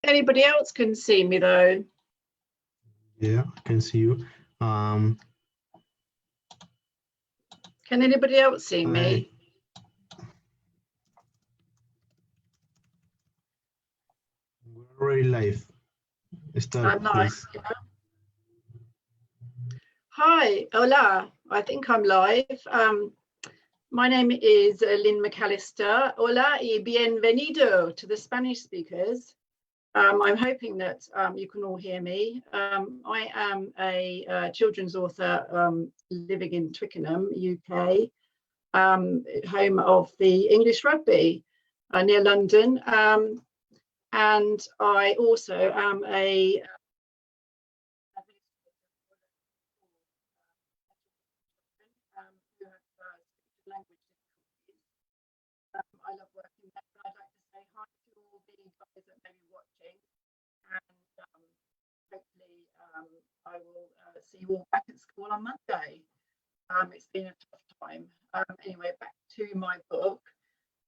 Anybody else can see me though. Yeah, I can see you. Can anybody else see me? We're already live. Start, I'm live. please. Yeah. Hi, hola. I think I'm live. My name is Lynn Mcallister. Hola y bienvenido to the Spanish speakers. I'm hoping that you can all hear me. I am a children's author living in Twickenham, UK, home of the English rugby near London. And I also am a language difficulties. I love working there, but I'd like to say hi to all the guys that may be watching, and hopefully I will see you all back at school on Monday. It's been a tough time. Anyway, back to my book.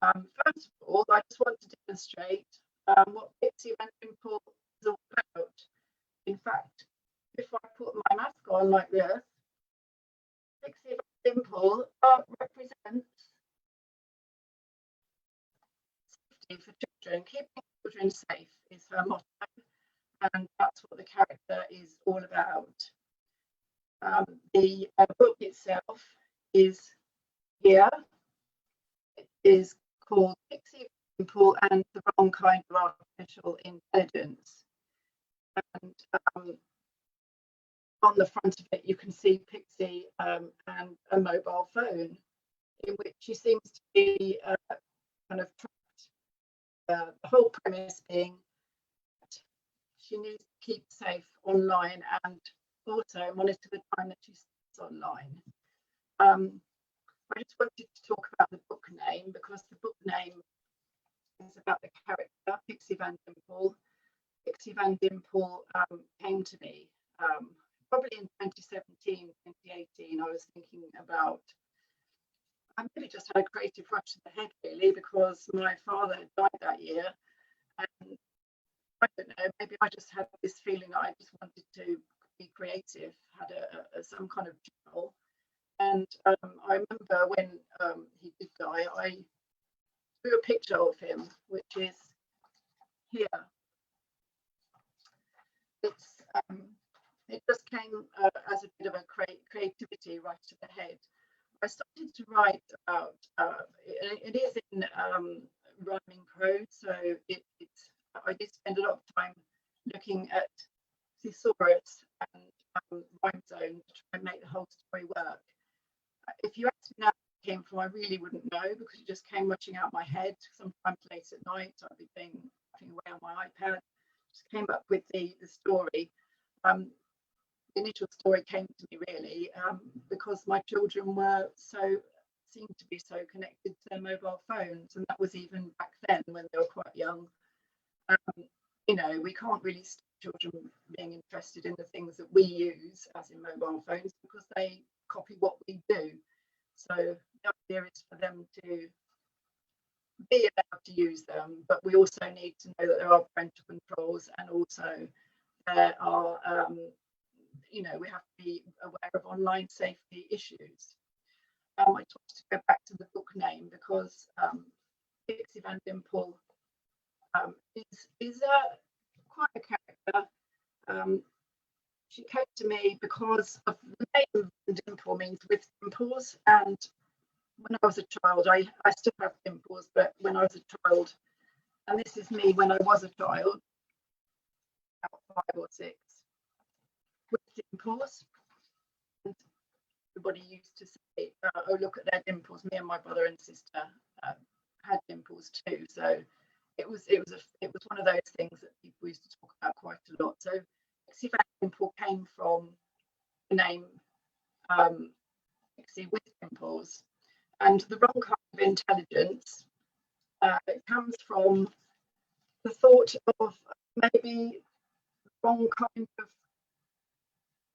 First of all, I just want to demonstrate what Pixie Van Dimple is all about. In fact, if I put my mask on like this, Pixie Van Dimple represents safety for children. Keeping children safe is her motto, and that's what the character is all about. The book itself is here. It is called Pixie Van Dimple and the Wrong Kind of Artificial Intelligence. And on the front of it, you can see Pixie and a mobile phone, in which she seems to be kind of trapped. The whole premise being that she needs to keep safe online and also monitor the time that she spends online. I just wanted to talk about the book name because the book name is about the character Pixie Van Dimple. Pixie Van Dimple came to me probably in 2017, 2018. I was thinking about, I maybe just had a creative rush to the head really because my father had died that year, and I don't know, maybe I just had this feeling that I just wanted to be creative, had some kind of journal. And I remember when he did die, I drew a picture of him, which is here. It just came as a bit of a creativity right to the head. I started to write about, it is in rhyming prose, so I did spend a lot of time looking at thesaurus and rhyme zone to try and make the whole story work. If you asked me now where it came from, I really wouldn't know because it just came rushing out my head. Sometimes late at night, I'd be tapping away on my iPad. Just came up with the story. The initial story came to me really because my children seemed to be so connected to their mobile phones, and that was even back then when they were quite young. You know, we can't really stop children being interested in the things that we use, as in mobile phones, because they copy what we do. So the idea is for them to be allowed to use them, but we also need to know that there are parental controls, and also there are, you know, we have to be aware of online safety issues. I wanted to go back to the book name because Pixie Van Dimple is quite a character. She came to me because of the name Dimple means with dimples, and when I was a child, I still have dimples, but when I was a child, and this is me when I was a child, about 5 or 6, with dimples. And everybody used to say, oh, look at their dimples. Me and my brother and sister had dimples too. So it was one of those things that people used to talk about quite a lot. So Pixie Van Dimple came from the name Pixie with dimples, and the wrong kind of intelligence. It comes from the thought of maybe the wrong kind of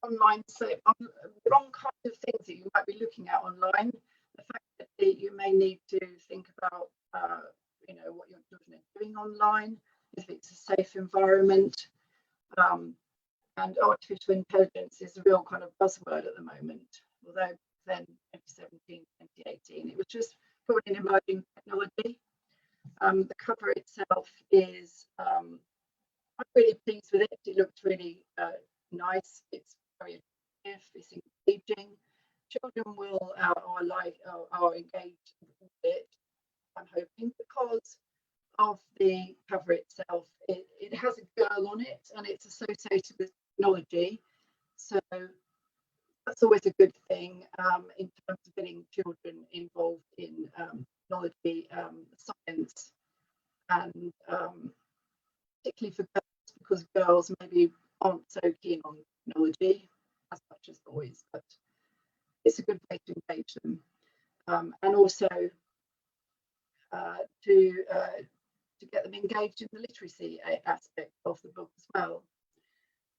online, so the wrong kind of things that you might be looking at online. The fact that you may need to think about, you know, what your children are doing online. if it's a safe environment. And artificial intelligence is a real kind of buzzword at the moment, although then 2017, 2018, it was just probably an emerging technology. The cover itself is, I'm really pleased with it. It looks really nice. It's very attractive. It's engaging. Children will are engaged with it, I'm hoping, because of the cover itself. It has a girl on it, and it's associated with technology, so that's always a good thing in terms of getting children involved in technology, science, and particularly for girls, because girls maybe aren't so keen on technology as much as boys, but it's a good way to engage them, and also to get them engaged in the literacy aspect of the book as well.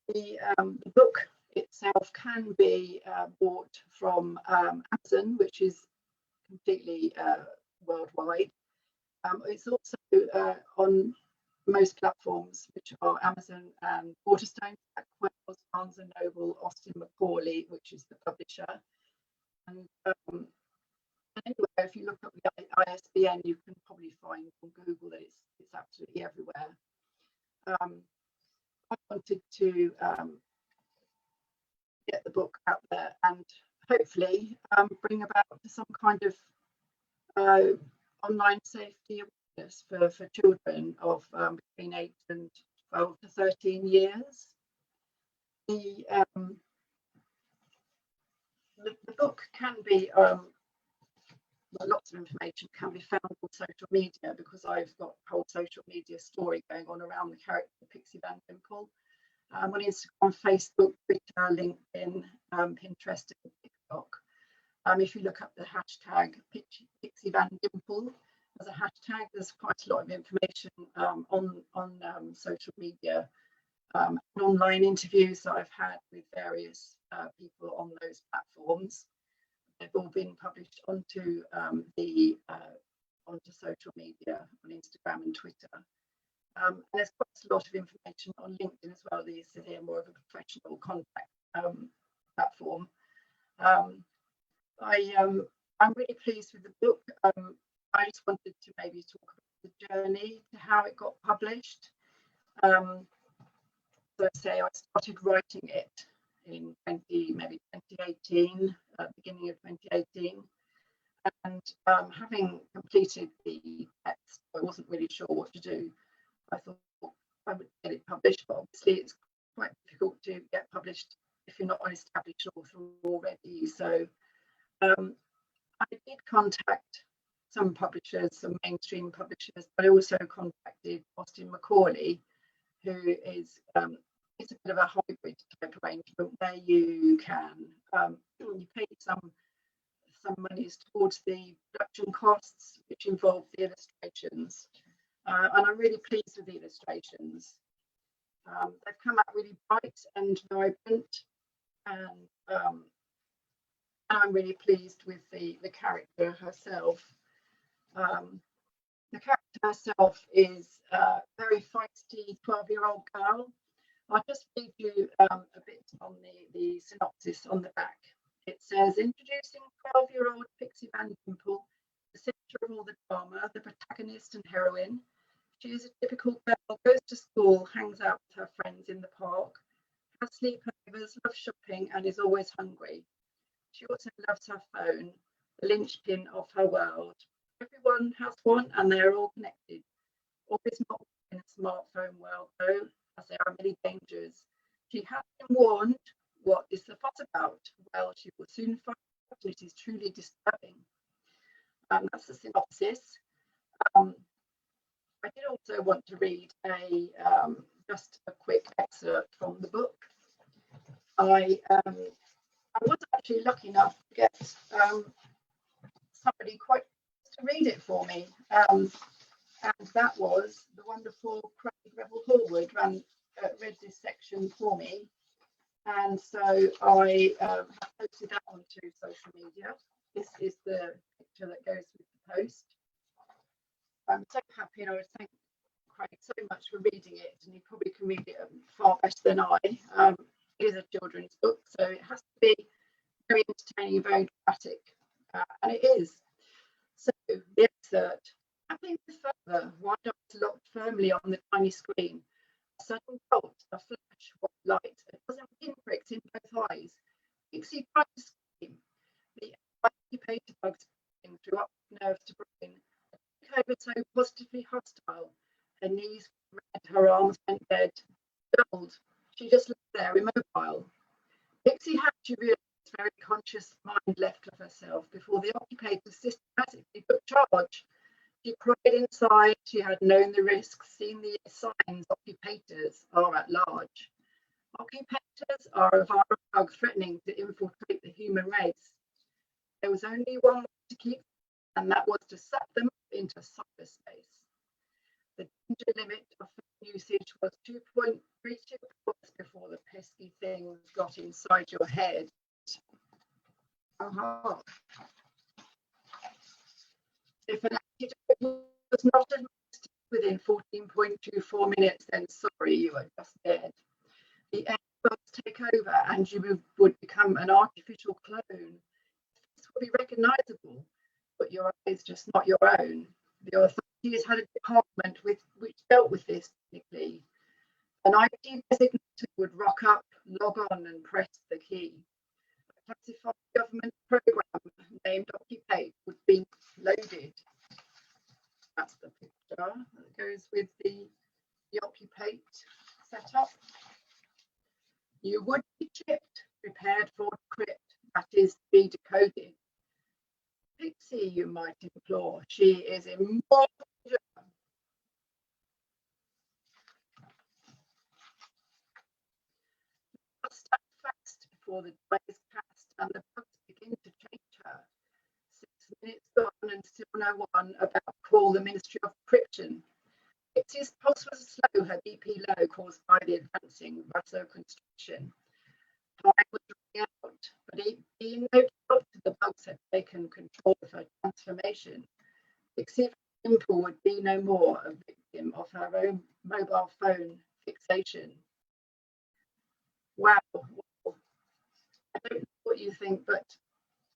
The book itself can be bought from Amazon, which is completely worldwide. It's also on most platforms, which are Amazon and Waterstone, Wells, Barnes and Noble, Austin Macaulay, which is the publisher. And anyway, if you look up the ISBN, you can probably find on Google that it's absolutely everywhere. I wanted to get the book out there and hopefully bring about some kind of online safety awareness for children of between 8 and 12 to 13 years. The book can be lots of information can be found on social media, because I've got a whole social media story going on around the character Pixie Van Dimple. On Instagram, Facebook, Twitter, LinkedIn, Pinterest, and TikTok. If you look up the hashtag Pixie Van Dimple as a hashtag, there's quite a lot of information on social media, and online interviews that I've had with various people on those platforms. They've all been published onto onto social media on Instagram and Twitter. And there's quite a lot of information on LinkedIn as well. These are here more of a professional contact platform. I'm really pleased with the book. I just wanted to maybe talk about the journey to how it got published. So I say I started writing it in 2018, beginning of 2018, and having completed the text, I wasn't really sure what to do. I thought I would get it published, but obviously it's quite difficult to get published if you're not an established author already. So I did contact some publishers, some mainstream publishers, but I also contacted Austin Macaulay, who is it's a bit of a hybrid type arrangement where you can you pay some monies towards the production costs, which involve the illustrations, and I'm really pleased with the illustrations. They've come out really bright and vibrant, and I'm really pleased with the character herself. The character herself is a very feisty 12-year-old girl. I'll just read you a bit on the synopsis on the back. It says, introducing 12-year-old Pixie Van Dimple, the centre of all the drama, the protagonist and heroine. She is a typical girl, goes to school, hangs out with her friends in the park, has sleepovers, loves shopping, and is always hungry. She also loves her phone, the linchpin of her world. Everyone has one, and they are all connected. Always not in a smartphone world, though, as there are many dangers. She has been warned. What is the fuss about? Well, she will soon find out. It is truly disturbing. That's the synopsis. I did also want to read just a quick excerpt from the book. I was actually lucky enough to get somebody quite to read it for me, and that was the wonderful Craig Revel Horwood read this section for me, and so I have posted that onto social media. This is the picture that goes with the post. I'm so happy, and I would thank Craig so much for reading it, and you probably can read it far better than I. It is a children's book, so it has to be very entertaining and very dramatic, and it is. So the excerpt: happening further, one eye locked firmly on the tiny screen. A sudden jolt, a flash, white light, a dozen pinpricks in both eyes. Pixie tried to scream. The incubator bugs through up nerves to brain. A takeover so positively hostile. Her knees red, her arms went dead. Dulled. She just lay there, immobile. Pixie had, she realised, very conscious mind left of herself before the occupator systematically took charge. She cried inside. She had known the risks, seen the signs occupators are at large. Occupators are a viral bug threatening to infiltrate the human race. There was only one way to keep them, and that was to suck them up into cyberspace. The danger limit of phone usage was 2.32 hours before the pesky things got inside your head. If an antidote was not administered within 14.24 minutes, then sorry, you are just dead. The bugs take over and you would become an artificial clone. This would be recognizable, but your eyes just not your own. The authorities had a department which dealt with this technically. An IT designator would rock up, log on and press the key. A classified government program named Occupate would be loaded. That's the picture that goes with the Occupate setup. You would be chipped, prepared for decrypt, that is to be decoded. Pixie, you might implore, she is in more danger. Stand fast before the die is cast and the bugs begin to change her. 6 minutes gone and still no one about call the Ministry of Encryption. Pixie's pulse was slow, her BP low, caused by the advancing vasoconstriction. Time was running out, but being no doubt the bugs had taken control of her transformation. Pixie Simple would be no more a victim of her own mobile phone fixation. Wow. I don't know what you think, but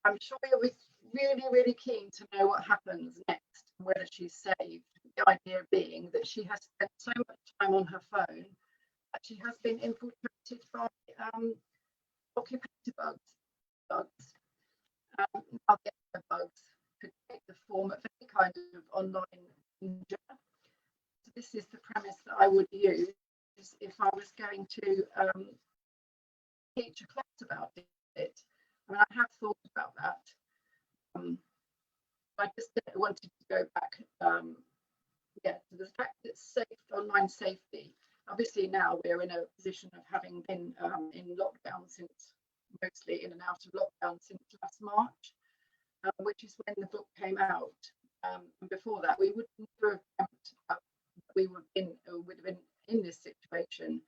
I'm sure you'll be really, really keen to know what happens next, whether she's saved. The idea being that she has spent so much time on her phone that she has been infiltrated by occupator bugs. Now the other bugs could take the form of any kind of online danger. So this is the premise that I would use if I was going to teach a class about it. I mean, I have thought about that. I just wanted to go back to the fact that online safety. Obviously now we're in a position of having been in lockdown since, mostly in and out of lockdown since last March, which is when the book came out. And before that, we would never have dreamt we would have been in this situation,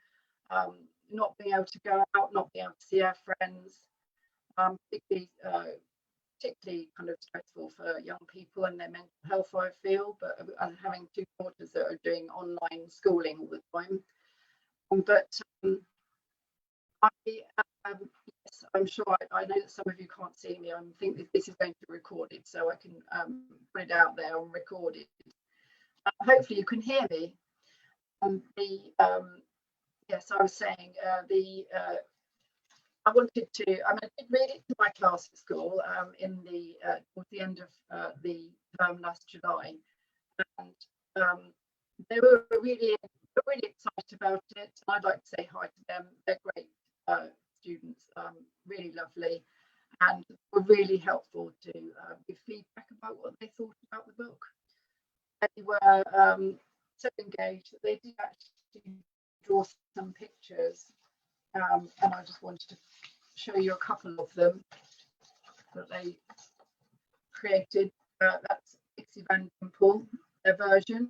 not being able to go out, not being able to see our friends, particularly kind of stressful for young people and their mental health, I feel, but having two daughters that are doing online schooling all the time. Yes, I'm sure I know that some of you can't see me. I think that this is going to be recorded, so I can put it out there and record it. Hopefully you can hear me. Yes, I was saying I wanted to. I did read it to my class at school towards the end of the term last July, and they were really excited about it. And I'd like to say hi to them. They're great students, really lovely, and were really helpful to give feedback about what they thought about the book. They were so engaged that they did actually draw some pictures. And I just wanted to show you a couple of them that they created. That's Dixie Van Dimple, their version.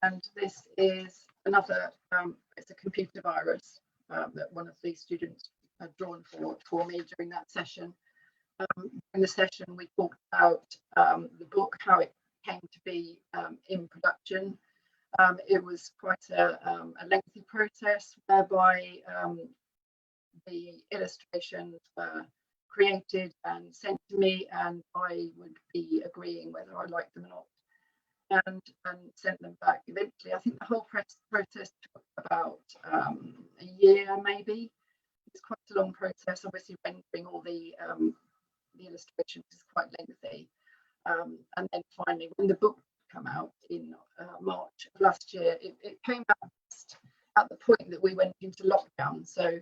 And this is another, it's a computer virus that one of the students had drawn for me during that session. In the session, we talked about the book, how it came to be in production. It was quite a lengthy process whereby the illustrations were created and sent to me, and I would be agreeing whether I liked them or not, and sent them back. Eventually, I think the whole process took about a year, maybe. It's quite a long process. Obviously, rendering all the illustrations is quite lengthy, and then finally, when the book came out in March of last year, it came out just at the point that we went into lockdown. So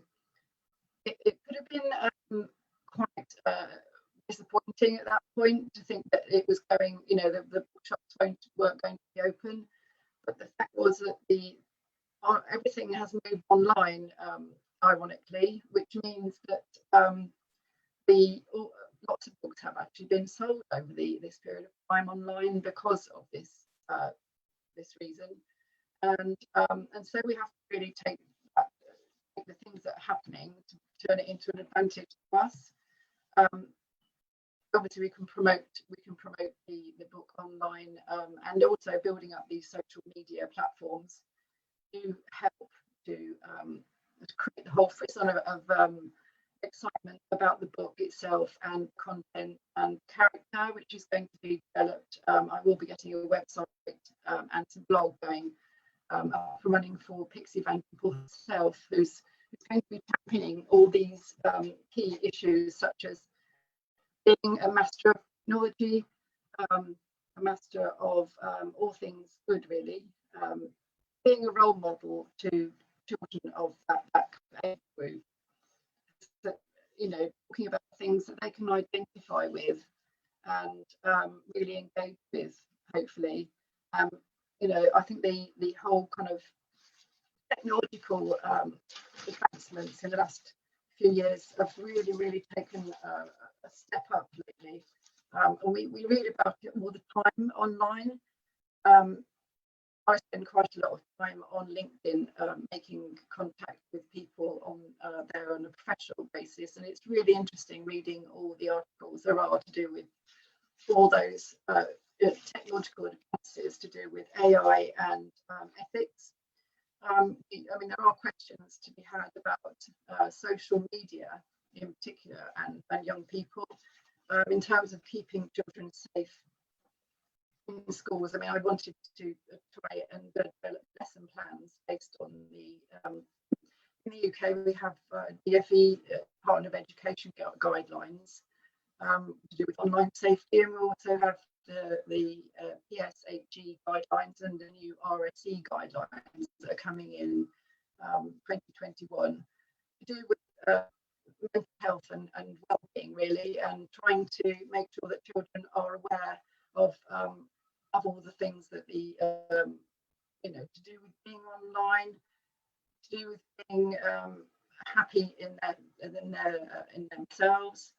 it could have been quite disappointing at that point to think that it was going, you know, the bookshops weren't going to be open. But the fact was that everything has moved online, ironically, which means that lots of books have actually been sold over this period of time online because of this reason, and so we have to really take the things that are happening to turn it into an advantage to us. Obviously, we can promote the book online, and also building up these social media platforms to help to create the whole frisson of excitement about the book itself and content and character, which is going to be developed. I will be getting a website and some blog going up and running for Pixie Van Poppel herself, who's going to be championing all these key issues, such as being a master of technology, a master of all things good, really, being a role model to children of that age group. That, you know, talking about things that they can identify with and really engage with, hopefully. You know, I think the whole kind of technological advancements in the last few years have really taken a step up lately. And we read about it all the time online. I spend quite a lot of time on LinkedIn making contact with people on there on a professional basis, and it's really interesting reading all the articles there are to do with all those technological advances to do with AI and ethics. I mean, there are questions to be had about social media in particular and young people in terms of keeping children safe in schools. I mean, I wanted to try and develop lesson plans based on in the UK we have DfE, Department of Education guidelines to do with online safety, and we also have the PSHE guidelines and the new RSE guidelines that are coming in 2021 to do with mental health and well-being, really, and trying to make sure that children are aware of all the things that the you know, to do with being online, to do with being happy in themselves,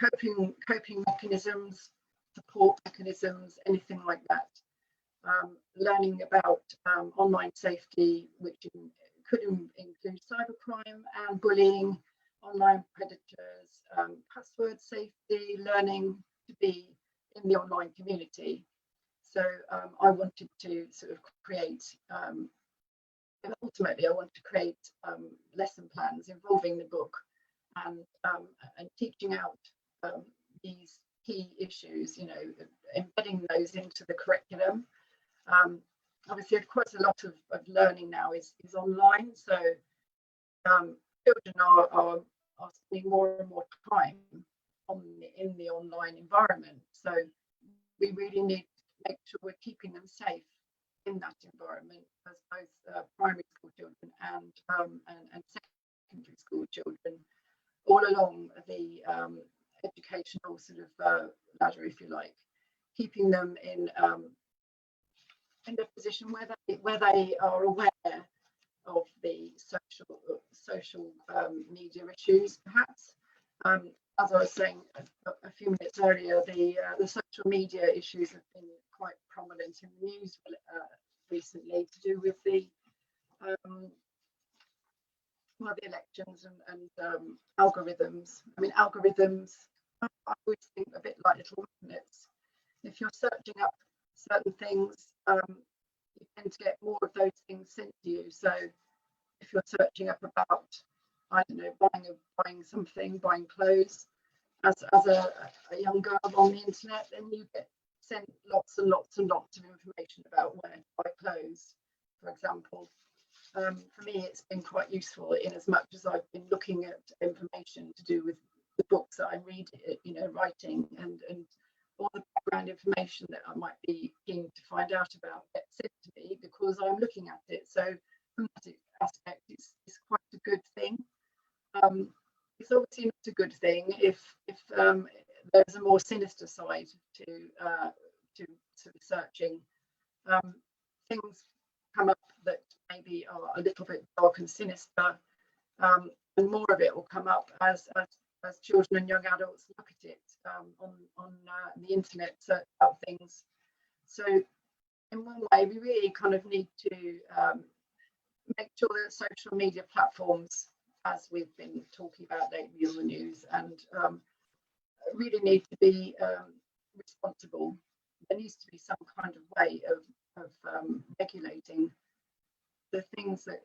coping mechanisms, support mechanisms, anything like that. Learning about online safety, which could include cybercrime and bullying, online predators, password safety, learning to be in the online community. So I wanted to sort of create, ultimately I want to create lesson plans involving the book and teaching out these key issues, you know, embedding those into the curriculum. Obviously, quite a lot of learning now is online, so children are spending more and more time in the online environment. So we really need to make sure we're keeping them safe in that environment, as both primary school children and secondary school children, all along the educational sort of ladder, if you like, keeping them in a position where they are aware of the social media issues, perhaps. As I was saying a few minutes earlier, the social media issues have been quite prominent in the news recently to do with the elections and algorithms. I mean, algorithms, I always think a bit like little magnets. If you're searching up certain things, you tend to get more of those things sent to you. So if you're searching up about, I don't know, buying something, buying clothes, as a young girl on the internet, then you get sent lots and lots and lots of information about where to buy clothes, for example. For me, it's been quite useful in as much as I've been looking at information to do with the books that I'm reading, writing, and all the background information that I might be keen to find out about gets sent to me because I'm looking at it. So from that aspect, it's quite a good thing. It's obviously not a good thing if there's a more sinister side to searching. Things come up that maybe are a little bit dark and sinister, and more of it will come up as children and young adults look at it on the internet, search about things. So in one way, we really kind of need to make sure that social media platforms, as we've been talking about lately on the news, and really need to be responsible. There needs to be some kind of way of regulating the things that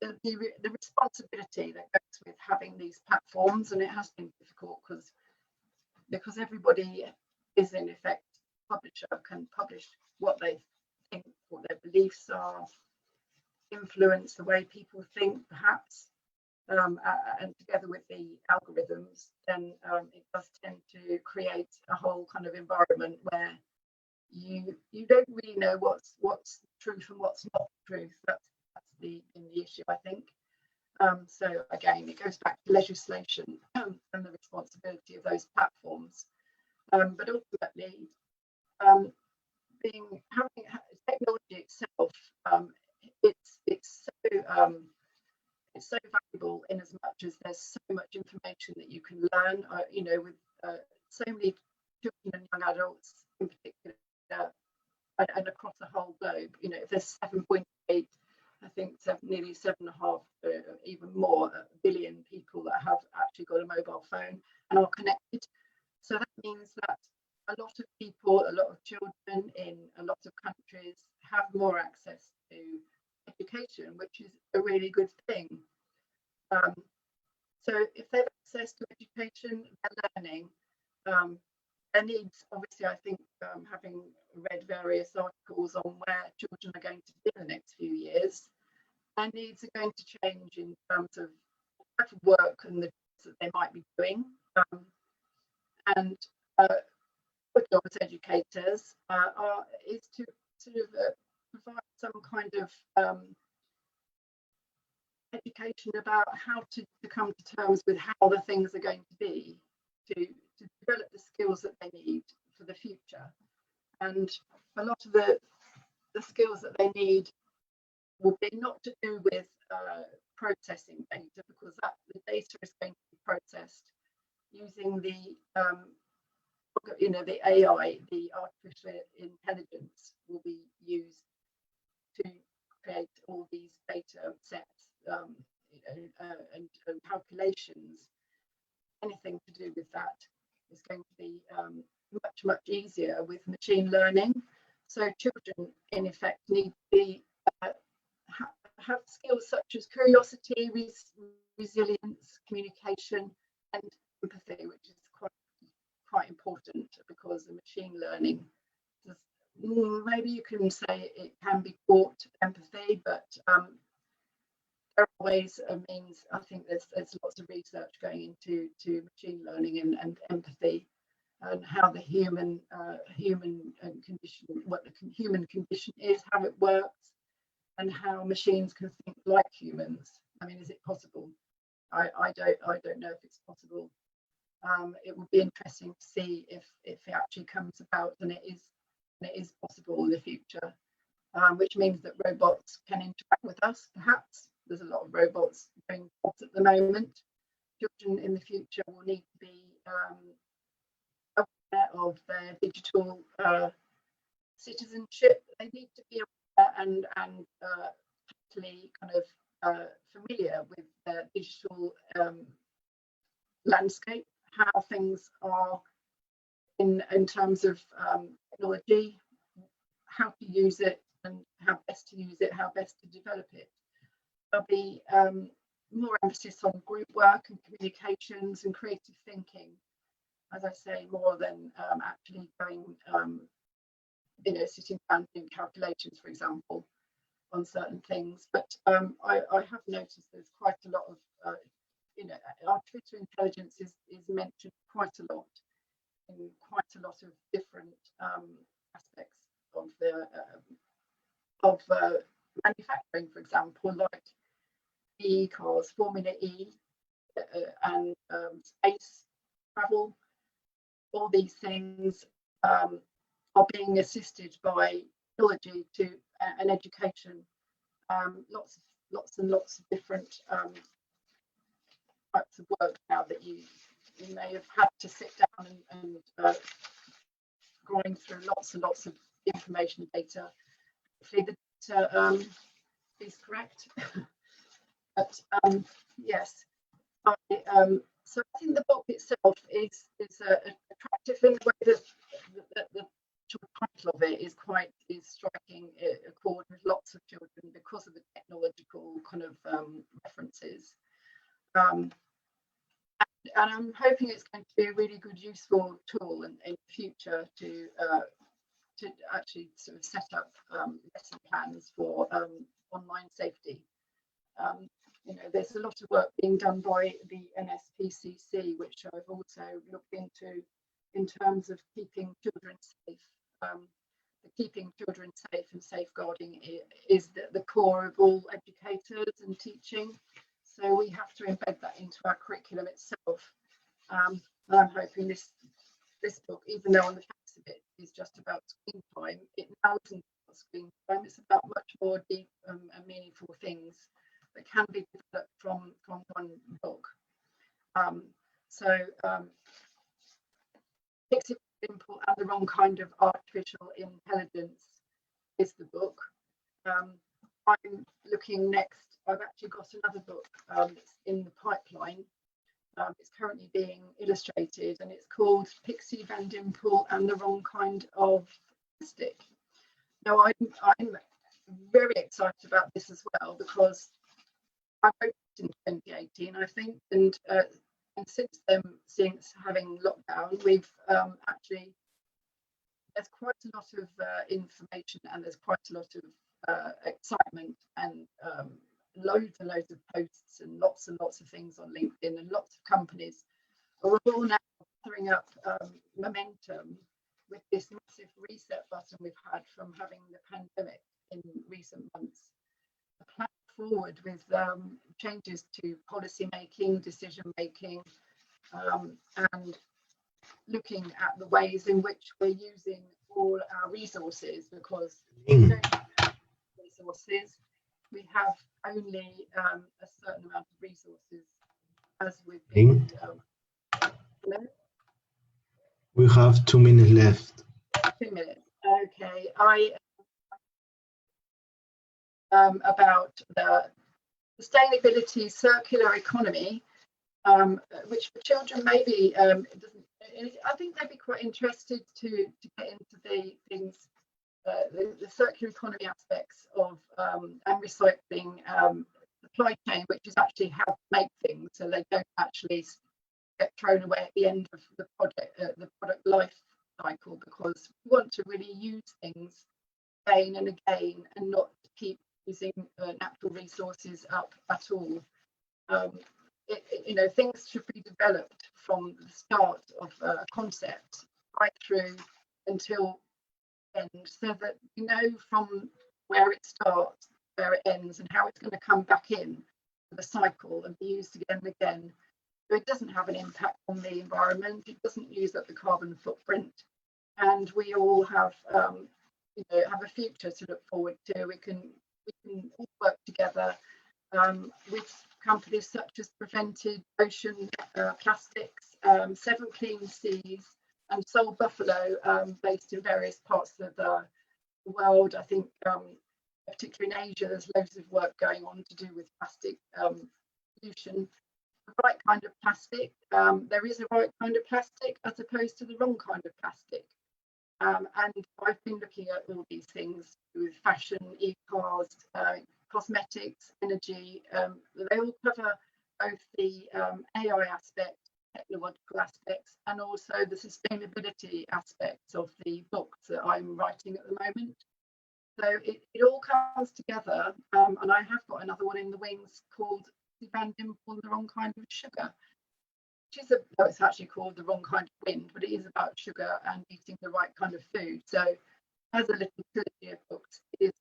the responsibility that goes with having these platforms. And it has been difficult because everybody is in effect publisher, can publish what they think, what their beliefs are, influence the way people think perhaps, and together with the algorithms, then it does tend to create a whole kind of environment where you don't really know what's truth and what's not truth. That's the issue, I think. So again, it goes back to legislation and the responsibility of those platforms. But ultimately, having technology itself, it's so valuable in as much as there's so much information that you can learn. With so many children and young adults in particular, and across the whole globe. If there's 7.8, I think nearly 7.5, even more billion people that have actually got a mobile phone and are connected. So that means that a lot of people, a lot of children in a lot of countries have more access to education, which is a really good thing. So if they have access to education, they're learning. Their needs, obviously, I think, having read various articles on where children are going to be in the next few years, their needs are going to change in terms of the type of work and the jobs that they might be doing. And good job as educators is to sort of provide some kind of education about how to come to terms with how the things are going to be, to develop the skills that they need for the future. And a lot of the skills that they need will be not to do with processing data, because the data is going to be processed using the AI, the artificial intelligence will be used to create all these data sets and calculations. Anything to do with that is going to be much, much easier with machine learning. So children, in effect, need to be have skills such as curiosity, resilience, communication, and empathy, which is quite important, because the machine learning, maybe you can say it can be taught empathy, but there are ways and means. I think there's lots of research going into machine learning and empathy, and how the human condition, what the human condition is, how it works, and how machines can think like humans. I mean, is it possible? I don't know if it's possible. It would be interesting to see if it actually comes about, and it is possible in the future, which means that robots can interact with us. Perhaps there's a lot of robots doing jobs at the moment. Children in the future will need to be aware of their digital citizenship. They need to be aware and totally kind of familiar with their digital landscape, how things are in terms of technology, how to use it and how best to use it, how best to develop it. There'll be more emphasis on group work and communications and creative thinking, as I say, more than actually going, sitting down doing calculations, for example, on certain things. But I have noticed there's quite a lot of, artificial intelligence is mentioned quite a lot in quite a lot of different aspects of manufacturing, for example, like e-cars, Formula E, and space travel. All these things are being assisted by technology to and education. Lots and lots of different types of work now that you may have had to sit down and grind through lots and lots of information and data. Hopefully the data is correct. But yes, so I think the book itself is attractive in the way that the title of it is striking a chord with lots of children because of the technological kind of references. And I'm hoping it's going to be a really good, useful tool in the future to actually sort of set up lesson plans for online safety. There's a lot of work being done by the NSPCC, which I've also looked into in terms of keeping children safe. Keeping children safe and safeguarding is the core of all educators and teaching. So we have to embed that into our curriculum itself. And I'm hoping this book, even though on the face of it is just about screen time, it now isn't about screen time. It's about much more deep and meaningful things that can be developed from one book. Fix It Simple and the Wrong Kind of Artificial Intelligence is the book. I'm looking next. I've actually got another book that's in the pipeline. It's currently being illustrated, and it's called Pixie Van Dimple and the Wrong Kind of Plastic. Now, I'm very excited about this as well because I wrote it in 2018, I think, and since then, since having lockdown, we've actually there's quite a lot of information and there's quite a lot of excitement and loads and loads of posts and lots of things on LinkedIn, and lots of companies are all now gathering up momentum with this massive reset button we've had from having the pandemic in recent months. A plan forward with changes to policy making, decision making, and looking at the ways in which we're using all our resources, because we don't have resources. We have only a certain amount of resources, as we've been. We have 2 minutes left. 2 minutes. Okay. About the sustainability, circular economy, which for children maybe doesn't. I think they'd be quite interested to get into the things, the circular economy aspects of and recycling supply chain, which is actually how to make things so they don't actually get thrown away at the end of the product life cycle, because we want to really use things again and again and not keep using natural resources up at all. Things should be developed from the start of a concept right through until end, so that we know from where it starts, where it ends, and how it's going to come back in to the cycle and be used again and again. So it doesn't have an impact on the environment. It doesn't use up the carbon footprint, and we all have have a future to look forward to. We can all work together with companies such as Prevented Ocean Plastics, 7 Clean Seas, and Soul Buffalo, based in various parts of the world. I think particularly in Asia, there's loads of work going on to do with plastic pollution. The right kind of plastic. There is a right kind of plastic as opposed to the wrong kind of plastic. And I've been looking at all these things with fashion, e-cars, cosmetics, energy. They all cover both the AI aspect, technological aspects, and also the sustainability aspects of the books that I'm writing at the moment. So it all comes together, and I have got another one in the wings called Van Dimple and the Wrong Kind of Sugar, which is it's actually called The Wrong Kind of Wind, but it is about sugar and eating the right kind of food. So as a little trilogy of books, it is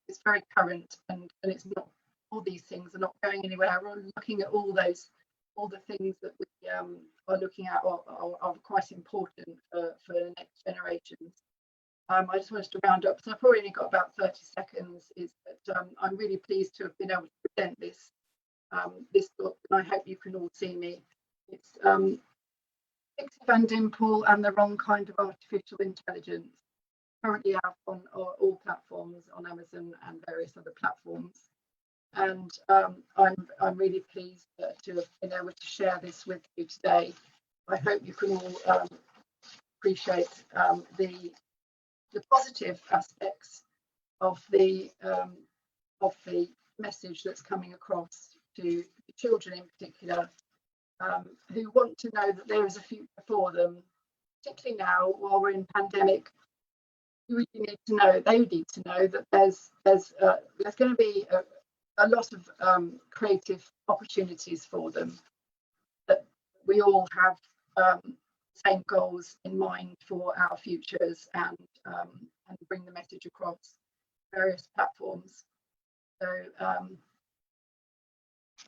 it's very current, and it's not, all these things are not going anywhere. We're looking at all the things that we are looking at are quite important for the next generations. I just wanted to round up, so I've already got about 30 seconds, is that I'm really pleased to have been able to present this book, and I hope you can all see me. It's Pixie Van Dimple and the Wrong Kind of Artificial Intelligence, currently out on all platforms, on Amazon and various other platforms. And I'm really pleased to have been able to share this with you today. I hope you can all appreciate the positive aspects of the message that's coming across to children in particular, who want to know that there is a future for them, particularly now while we're in pandemic. You really need to know, they need to know that there's going to be a lot of creative opportunities for them, that we all have same goals in mind for our futures, and bring the message across various platforms. So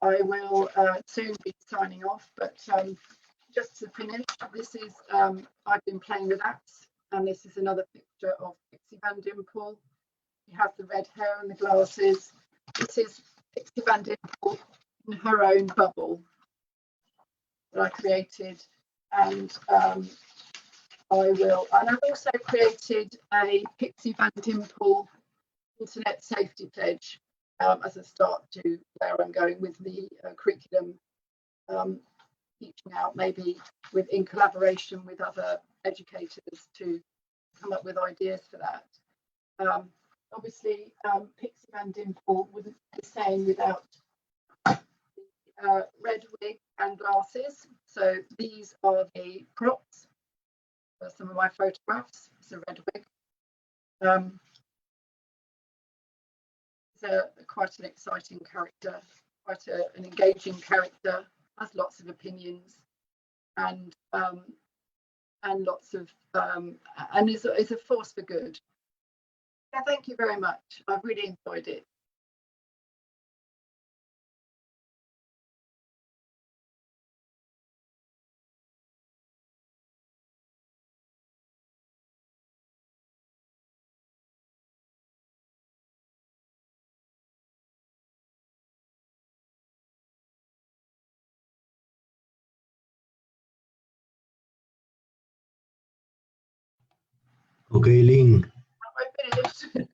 I will soon be signing off, but just to finish, this is I've been playing with apps, and this is another picture of Pixie Van Dimple. She has the red hair and the glasses. This is Pixie Van Dimple in her own bubble that I created, and I've also created a Pixie Van Dimple Internet Safety Pledge as a start to where I'm going with the curriculum, teaching out maybe in collaboration with other educators to come up with ideas for that. Obviously, Pixie Van Dimple wouldn't be the same without the red wig and glasses. So these are the props for some of my photographs. It's a red wig. It's quite an exciting character, quite an engaging character, has lots of opinions, and lots of and is a force for good. Yeah, thank you very much. I've really enjoyed it. Okay, Lynn. Have I finished?